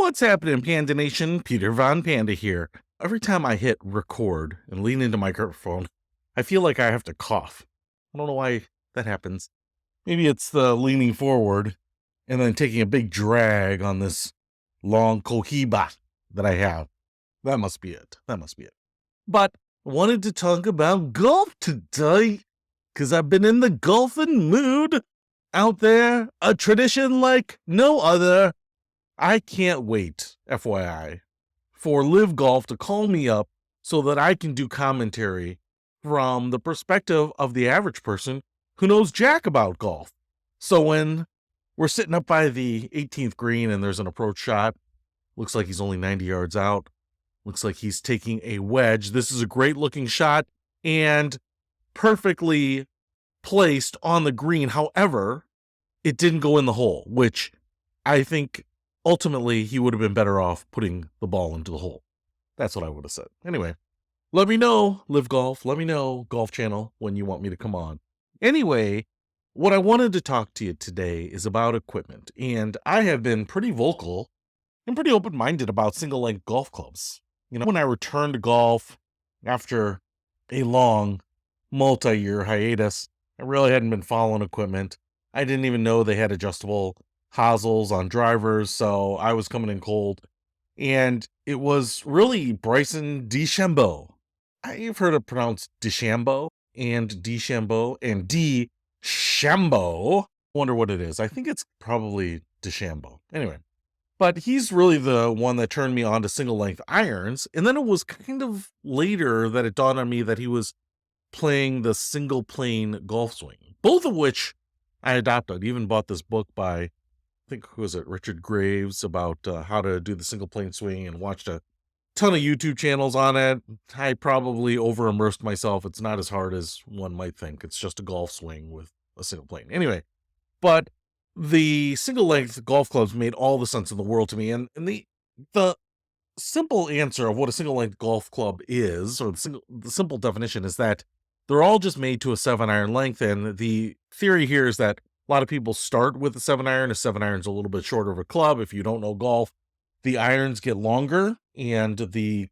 What's happening, Panda Nation? Peter Von Panda here. Every time I hit record and lean into my microphone, I feel like I have to cough. I don't know why that happens. Maybe it's the leaning forward and then taking a big drag on this long cohiba that I have. That must be it. But I wanted to talk about golf today because I've been in the golfing mood out there, a tradition like no other. I can't wait, FYI, for Live Golf to call me up so that I can do commentary from the perspective of the average person who knows jack about golf. So when we're sitting up by the 18th green and there's an approach shot, looks like he's only 90 yards out, looks like he's taking a wedge. This is a great looking shot and perfectly placed on the green. However, it didn't go in the hole, which I think ultimately he would have been better off putting the ball into the hole. That's what I would have said. Anyway, let me know, Live Golf. Let me know, Golf Channel, when you want me to come on. Anyway, what I wanted to talk to you today is about equipment. And I have been pretty vocal and pretty open-minded about single-length golf clubs. You know, when I returned to golf after a long multi-year hiatus, I really hadn't been following equipment. I didn't even know they had adjustable hosels on drivers, so I was coming in cold. And it was really Bryson DeChambeau. I've heard it pronounced DeChambeau and DeChambeau and DeChambeau. Wonder what it is. I think it's probably DeChambeau. Anyway, but he's really the one that turned me on to single-length irons. And then it was kind of later that it dawned on me that he was playing the single plane golf swing, both of which I adopted. I even bought this book by, I think, who was it, Richard Graves, about how to do the single plane swing, and watched a ton of YouTube channels on it. I probably over immersed myself. It's not as hard as one might think. It's just a golf swing with a single plane. Anyway, but the single length golf clubs made all the sense in the world to me. And the simple answer of what a single length golf club is, or the simple definition, is that they're all just made to a 7-iron length. And the theory here is that a lot of people start with a 7-iron. A 7-iron is a little bit shorter of a club. If you don't know golf, the irons get longer and the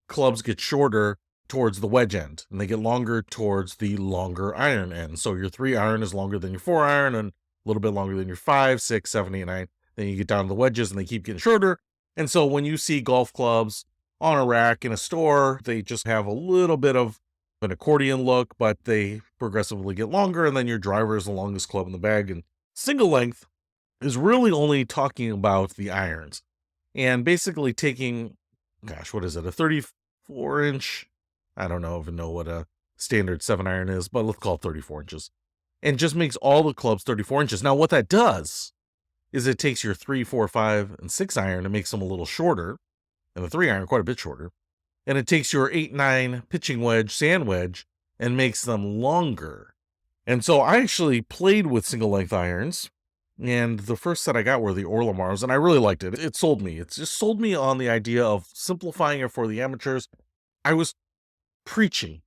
clubs get shorter towards the wedge end, and they get longer towards the longer iron end. So your 3-iron is longer than your 4-iron and a little bit longer than your 5, 6, 7, 8, 9. Then you get down to the wedges and they keep getting shorter. And so when you see golf clubs on a rack in a store, they just have a little bit of an accordion look, but they progressively get longer, and then your driver is the longest club in the bag. And single length is really only talking about the irons, and basically taking, gosh, what is it, a 34-inch, I don't know even know what a standard 7-iron is, but let's call it 34 inches, and just makes all the clubs 34 inches. Now what that does is it takes your 3, 4, 5, and 6-iron and makes them a little shorter, and the 3-iron quite a bit shorter. And it takes your 8, 9 pitching wedge, sand wedge, and makes them longer. And so I actually played with single length irons, and the first set I got were the Orlamars, and I really liked it. It sold me. It just sold me on the idea of simplifying it for the amateurs. I was preaching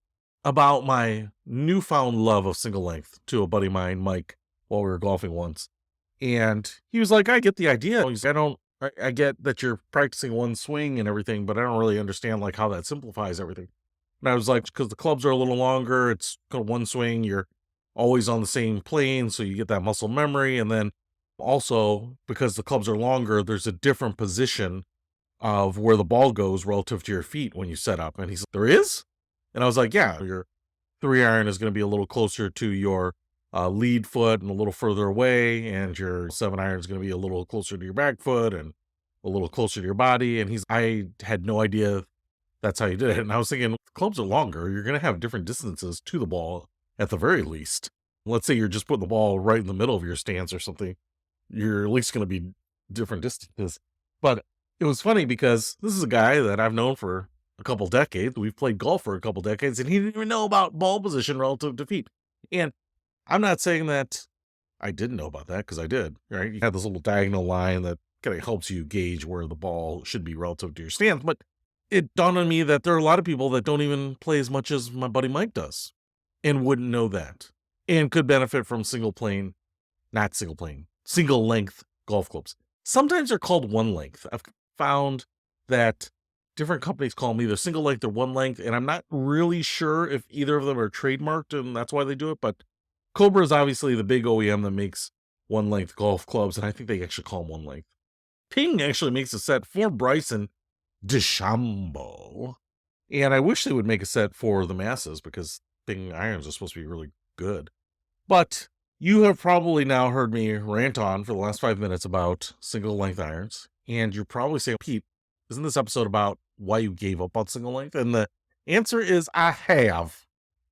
about my newfound love of single length to a buddy of mine, Mike, while we were golfing once. And he was like, I get the idea. I get that you're practicing one swing and everything, but I don't really understand like how that simplifies everything. And I was like, because the clubs are a little longer, it's kind of one swing, you're always on the same plane, so you get that muscle memory. And then also, because the clubs are longer, there's a different position of where the ball goes relative to your feet when you set up. And he's like, there is? And I was like, yeah, your 3-iron is going to be a little closer to your lead foot and a little further away, and your 7-iron is going to be a little closer to your back foot and a little closer to your body. And I had no idea that's how you did it. And I was thinking, clubs are longer, you're going to have different distances to the ball at the very least. Let's say you're just putting the ball right in the middle of your stance or something, you're at least going to be different distances. But it was funny because this is a guy that I've known for a couple decades. We've played golf for a couple decades, and he didn't even know about ball position relative to feet. And I'm not saying that I didn't know about that, because I did, right? You have this little diagonal line that kind of helps you gauge where the ball should be relative to your stance. But it dawned on me that there are a lot of people that don't even play as much as my buddy Mike does and wouldn't know that, and could benefit from single length golf clubs. Sometimes they're called one length. I've found that different companies call them either single length or one length, and I'm not really sure if either of them are trademarked and that's why they do it. But Cobra is obviously the big OEM that makes one length golf clubs, and I think they actually call them one length. Ping actually makes a set for Bryson DeChambeau, and I wish they would make a set for the masses because Ping irons are supposed to be really good. But you have probably now heard me rant on for the last 5 minutes about single length irons, and you're probably saying, Pete, isn't this episode about why you gave up on single length? And the answer is I have.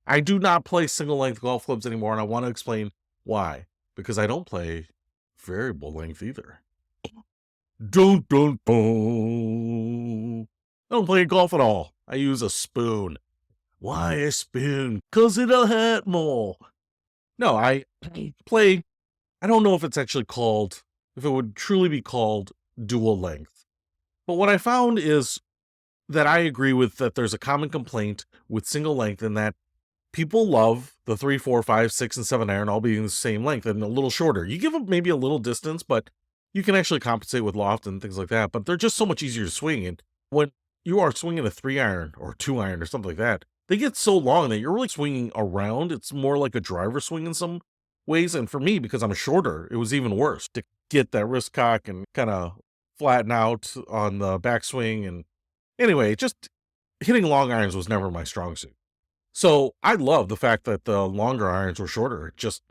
I do not play single length golf clubs anymore, and I want to explain why. Because I don't play variable length either. Dun, dun, dun. I don't play golf at all. I use a spoon. Why a spoon? 'Cause it'll hurt more. No, I play, I don't know if it's actually called, if it would truly be called dual length. But what I found is that I agree with that there's a common complaint with single length in that people love the 3, 4, 5, 6, and 7 iron all being the same length and a little shorter. You give them maybe a little distance, but you can actually compensate with loft and things like that. But they're just so much easier to swing. And when you are swinging a 3 iron or 2 iron or something like that, they get so long that you're really swinging around. It's more like a driver swing in some ways. And for me, because I'm shorter, it was even worse to get that wrist cock and kind of flatten out on the backswing. And anyway, just hitting long irons was never my strong suit. So I love the fact that the longer irons were shorter. It just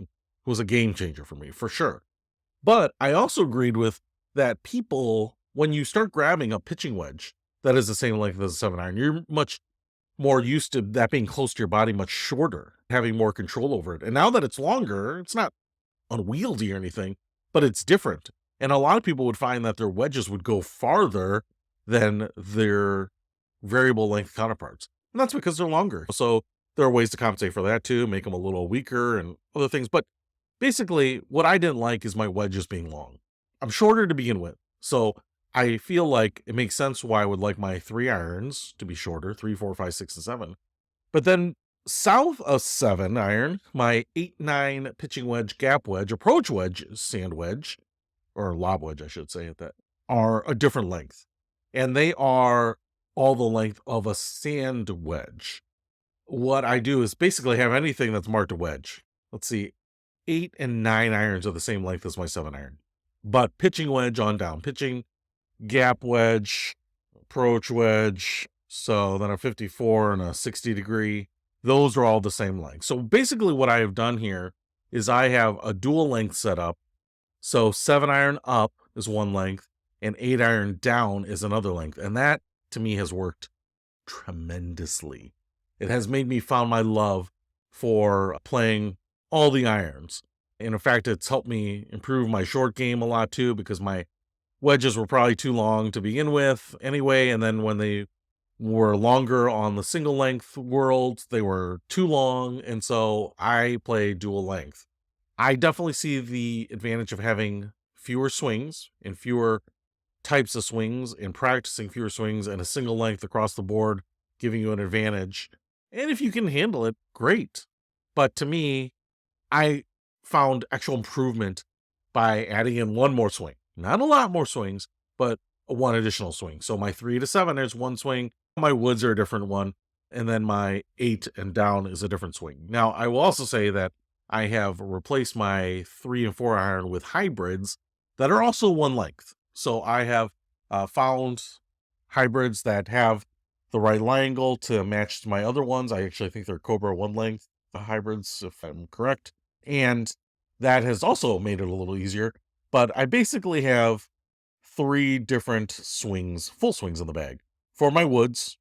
was a game changer for me, for sure. But I also agreed with that people, when you start grabbing a pitching wedge that is the same length as a 7 iron, you're much more used to that being close to your body, much shorter, having more control over it. And now that it's longer, it's not unwieldy or anything, but it's different. And a lot of people would find that their wedges would go farther than their variable length counterparts. And that's because they're longer. So there are ways to compensate for that too, make them a little weaker and other things. But basically, what I didn't like is my wedges being long. I'm shorter to begin with. So I feel like it makes sense why I would like my 3 irons to be shorter, 3, 4, 5, 6, and 7. But then south of 7 iron, my 8, 9 pitching wedge, gap wedge, approach wedge, sand wedge, or lob wedge, I should say, at that, are a different length. And they are all the length of a sand wedge. What I do is basically have anything that's marked a wedge. Let's see, 8 and 9 irons are the same length as my 7 iron. But pitching wedge on down, pitching, gap wedge, approach wedge, so then a 54 and a 60 degree, those are all the same length. So basically what I have done here is I have a dual length setup. So 7 iron up is one length and 8 iron down is another length. And that to me has worked tremendously. It has made me found my love for playing all the irons. And in fact, it's helped me improve my short game a lot too, because my wedges were probably too long to begin with anyway. And then when they were longer on the single length world, they were too long. And so I play dual length. I definitely see the advantage of having fewer swings and fewer types of swings and practicing fewer swings and a single length across the board, giving you an advantage. And if you can handle it, great. But to me, I found actual improvement by adding in one more swing. Not a lot more swings, but one additional swing. So my 3 to 7 is one swing. My woods are a different one. And then my 8 and down is a different swing. Now, I will also say that I have replaced my 3 and 4 iron with hybrids that are also one length. So I have found hybrids that have the right line angle to match my other ones. I actually think they're Cobra one length hybrids, if I'm correct. And that has also made it a little easier. But I basically have 3 different swings, full swings in the bag for my woods,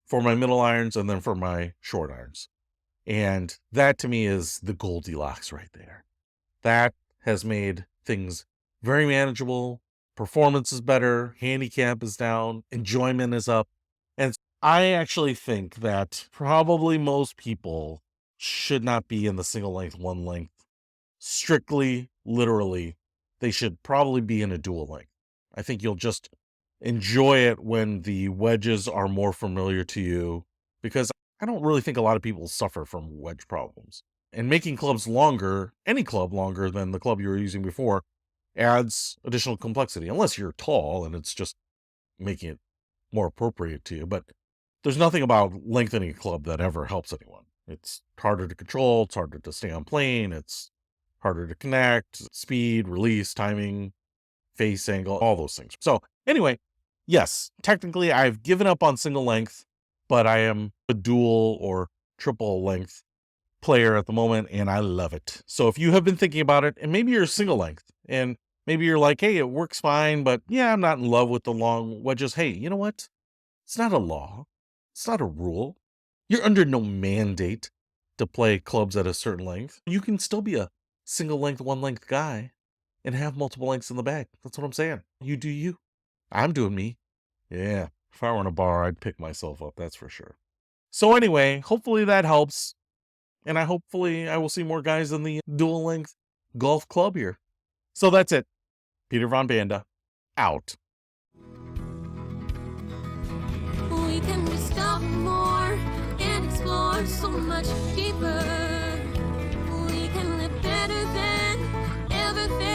for my middle irons, and then for my short irons. And that to me is the Goldilocks right there. That has made things very manageable. Performance is better. Handicap is down. Enjoyment is up. And I actually think that probably most people should not be in the single length, one length. Strictly, literally, they should probably be in a dual length. I think you'll just enjoy it when the wedges are more familiar to you, because I don't really think a lot of people suffer from wedge problems. And making clubs longer, any club longer than the club you were using before, adds additional complexity, unless you're tall and it's just making it more appropriate to you. But there's nothing about lengthening a club that ever helps anyone. It's harder to control, it's harder to stay on plane, it's harder to connect, speed, release, timing, face angle, all those things. So anyway, yes, technically I've given up on single length, but I am a dual or triple length player at the moment, and I love it. So if you have been thinking about it, and maybe you're single length, and maybe you're like, hey, it works fine, but yeah, I'm not in love with the long wedges. Hey, you know what? It's not a law. It's not a rule. You're under no mandate to play clubs at a certain length. You can still be a single length, one length guy and have multiple lengths in the bag. That's what I'm saying. You do you. I'm doing me. Yeah. If I were in a bar, I'd pick myself up. That's for sure. So anyway, hopefully that helps. And hopefully I will see more guys in the dual length golf club here. So that's it. Peter Von Panda, out. We can discover more and explore so much deeper. We can live better than ever.